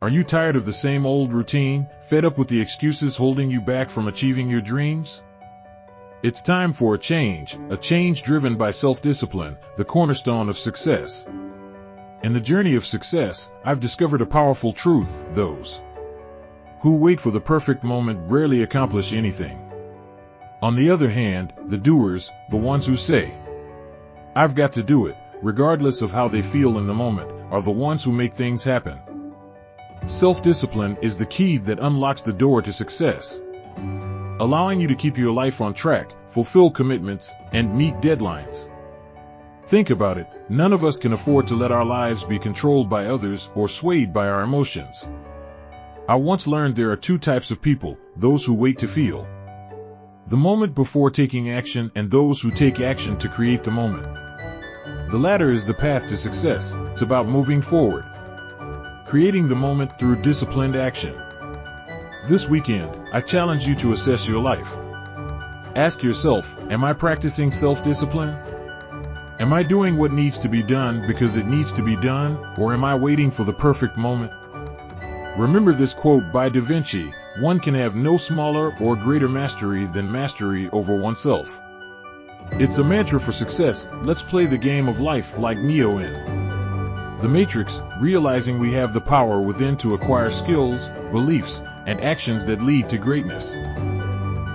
Are you tired of the same old routine, fed up with the excuses holding you back from achieving your dreams? It's time for a change driven by self-discipline, the cornerstone of success. In the journey of success, I've discovered a powerful truth: those who wait for the perfect moment rarely accomplish anything. On the other hand, the doers, the ones who say, "I've got to do it," regardless of how they feel in the moment, are the ones who make things happen. Self-discipline is the key that unlocks the door to success, allowing you to keep your life on track, fulfill commitments, and meet deadlines. Think about it, none of us can afford to let our lives be controlled by others or swayed by our emotions. I once learned there are two types of people: those who wait to feel the moment before taking action, and those who take action to create the moment. The latter is the path to success. It's about moving forward, creating the moment through disciplined action. This weekend, I challenge you to assess your life. Ask yourself, am I practicing self-discipline? Am I doing what needs to be done because it needs to be done, or am I waiting for the perfect moment? Remember this quote by Da Vinci: "One can have no smaller or greater mastery than mastery over oneself." It's a mantra for success. Let's play the game of life like Neo in The Matrix, realizing we have the power within to acquire skills, beliefs, and actions that lead to greatness.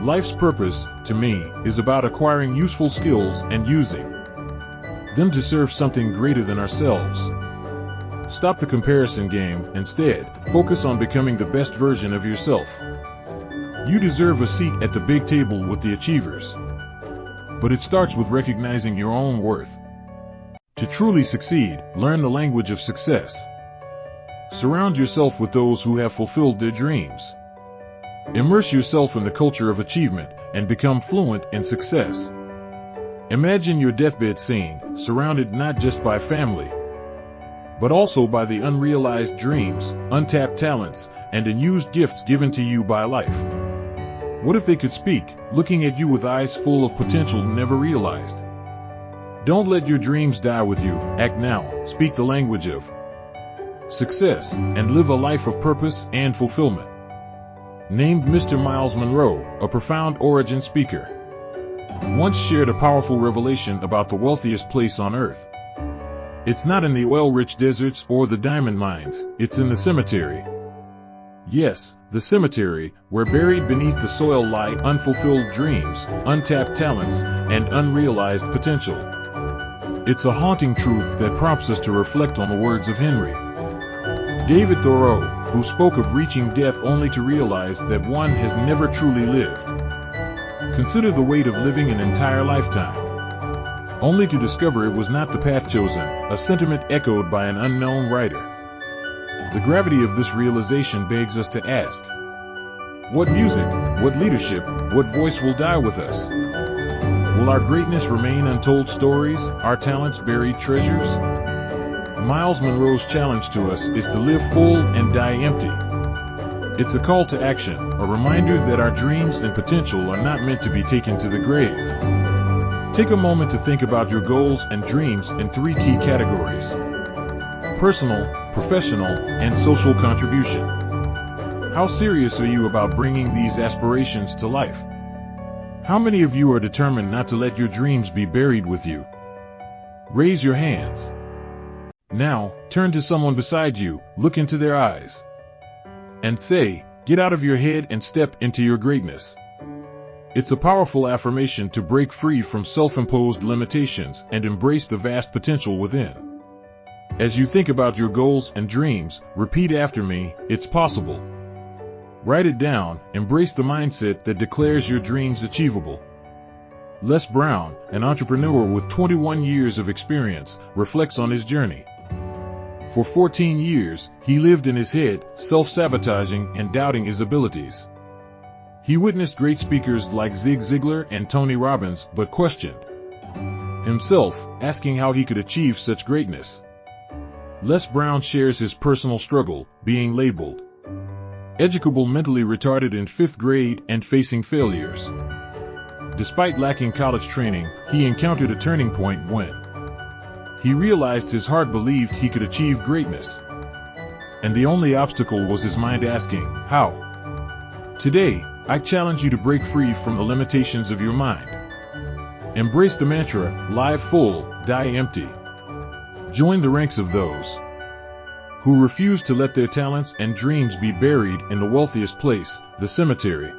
Life's purpose, to me, is about acquiring useful skills and using them to serve something greater than ourselves. Stop the comparison game. Instead, focus on becoming the best version of yourself. You deserve a seat at the big table with the achievers. But it starts with recognizing your own worth. To truly succeed, learn the language of success. Surround yourself with those who have fulfilled their dreams. Immerse yourself in the culture of achievement and become fluent in success. Imagine your deathbed scene, surrounded not just by family, but also by the unrealized dreams, untapped talents, and unused gifts given to you by life. What if they could speak, looking at you with eyes full of potential never realized? Don't let your dreams die with you. Act now, speak the language of success, and live a life of purpose and fulfillment. Named Mr. Miles Monroe, a profound origin speaker, once shared a powerful revelation about the wealthiest place on earth. It's not in the oil-rich deserts or the diamond mines, it's in the cemetery. Yes, the cemetery, where buried beneath the soil lie unfulfilled dreams, untapped talents, and unrealized potential. It's a haunting truth that prompts us to reflect on the words of Henry David Thoreau, who spoke of reaching death only to realize that one has never truly lived. Consider the weight of living an entire lifetime, only to discover it was not the path chosen, a sentiment echoed by an unknown writer. The gravity of this realization begs us to ask, what music, what leadership, what voice will die with us? Will our greatness remain untold stories, our talents buried treasures? Miles Monroe's challenge to us is to live full and die empty. It's a call to action, a reminder that our dreams and potential are not meant to be taken to the grave. Take a moment to think about your goals and dreams in three key categories: personal, professional, and social contribution. How serious are you about bringing these aspirations to life? How many of you are determined not to let your dreams be buried with you? Raise your hands. Now, turn to someone beside you, look into their eyes, and say, "Get out of your head and step into your greatness." It's a powerful affirmation to break free from self-imposed limitations and embrace the vast potential within. As you think about your goals and dreams, repeat after me: it's possible. Write it down. Embrace the mindset that declares your dreams achievable. Les Brown, an entrepreneur with 21 years of experience, reflects on his journey. For 14 years, he lived in his head, self-sabotaging and doubting his abilities. He witnessed great speakers like Zig Ziglar and Tony Robbins, but questioned himself, asking how he could achieve such greatness. Les Brown shares his personal struggle, being labeled educable mentally retarded in 5th grade and facing failures. Despite lacking college training, he encountered a turning point when he realized his heart believed he could achieve greatness. and the only obstacle was his mind asking, how? Today, I challenge you to break free from the limitations of your mind. Embrace the mantra, live full, die empty. Join the ranks of those who refuse to let their talents and dreams be buried in the wealthiest place, the cemetery.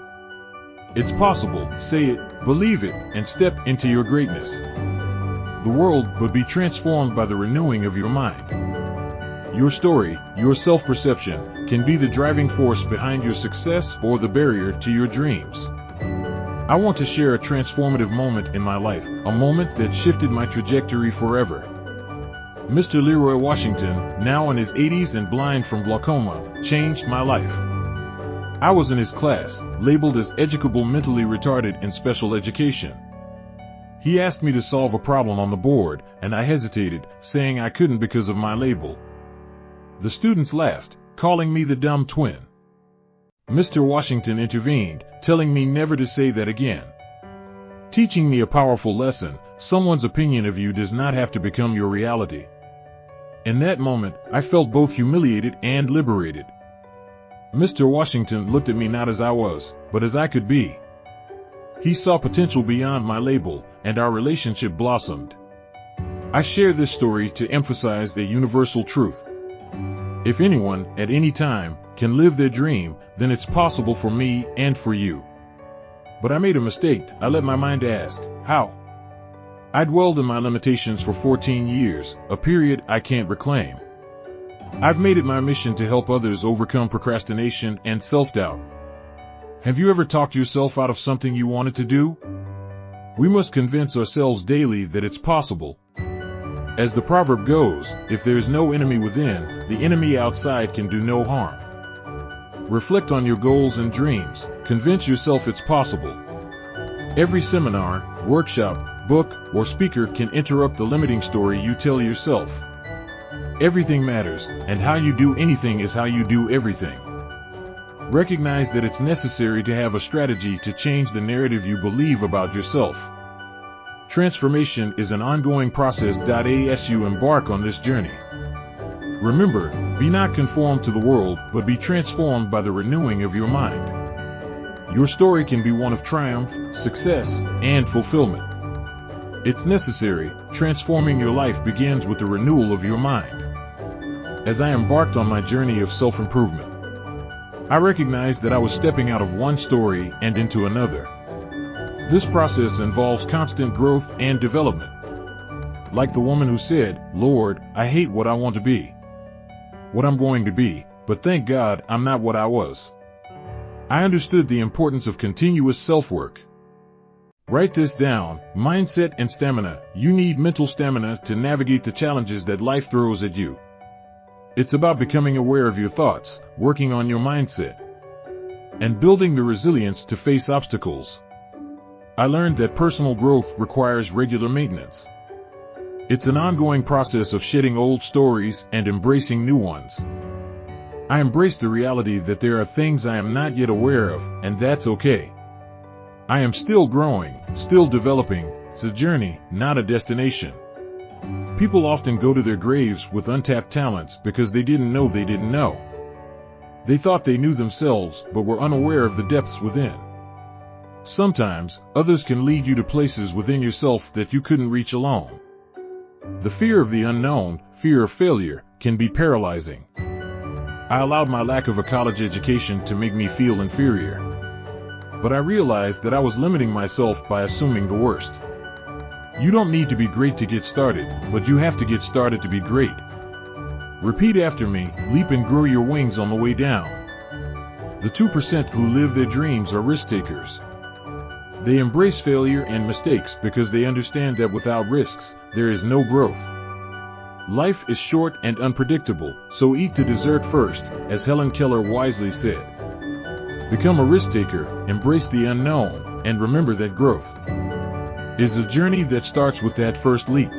It's possible, say it, believe it, and step into your greatness. The world would be transformed by the renewing of your mind. Your story, your self-perception, can be the driving force behind your success or the barrier to your dreams. I want to share a transformative moment in my life, a moment that shifted my trajectory forever. Mr. Leroy Washington, now in his 80s and blind from glaucoma, changed my life. I was in his class, labeled as educable mentally retarded in special education. He asked me to solve a problem on the board, and I hesitated, saying I couldn't because of my label. The students laughed, calling me the dumb twin. Mr. Washington intervened, telling me never to say that again. Teaching me a powerful lesson: someone's opinion of you does not have to become your reality. In that moment, I felt both humiliated and liberated. Mr. Washington looked at me not as I was, but as I could be. He saw potential beyond my label, and our relationship blossomed. I share this story to emphasize a universal truth. If anyone, at any time, can live their dream, then it's possible for me and for you. But I made a mistake. I let my mind ask, how? I dwelled in my limitations for 14 years, a period I can't reclaim. I've made it my mission to help others overcome procrastination and self-doubt. Have you ever talked yourself out of something you wanted to do? We must convince ourselves daily that it's possible. As the proverb goes, if there is no enemy within, the enemy outside can do no harm. Reflect on your goals and dreams. Convince yourself it's possible. Every seminar, workshop, book, or speaker can interrupt the limiting story you tell yourself. Everything matters, and how you do anything is how you do everything. Recognize that it's necessary to have a strategy to change the narrative you believe about yourself. Transformation is an ongoing process. As you embark on this journey, remember, be not conformed to the world, but be transformed by the renewing of your mind. Your story can be one of triumph, success, and fulfillment. It's necessary. Transforming your life begins with the renewal of your mind. As I embarked on my journey of self-improvement, I recognized that I was stepping out of one story and into another. This process involves constant growth and development. Like the woman who said, "Lord, I hate what I want to be, what I'm going to be, but thank God I'm not what I was." I understood the importance of continuous self-work. Write this down: mindset and stamina. You need mental stamina to navigate the challenges that life throws at you. It's about becoming aware of your thoughts, working on your mindset, and building the resilience to face obstacles. I learned that personal growth requires regular maintenance. It's an ongoing process of shedding old stories and embracing new ones. I embrace the reality that there are things I am not yet aware of, and that's okay. I am still growing, still developing. It's a journey, not a destination. People often go to their graves with untapped talents because they didn't know they didn't know. They thought they knew themselves, but were unaware of the depths within. Sometimes, others can lead you to places within yourself that you couldn't reach alone. The fear of the unknown, fear of failure, can be paralyzing. I allowed my lack of a college education to make me feel inferior. But I realized that I was limiting myself by assuming the worst. You don't need to be great to get started, but you have to get started to be great. Repeat after me: leap and grow your wings on the way down. The 2% who live their dreams are risk takers. They embrace failure and mistakes because they understand that without risks, there is no growth. Life is short and unpredictable, so eat the dessert first, as Helen Keller wisely said. Become a risk taker, embrace the unknown, and remember that growth is a journey that starts with that first leap.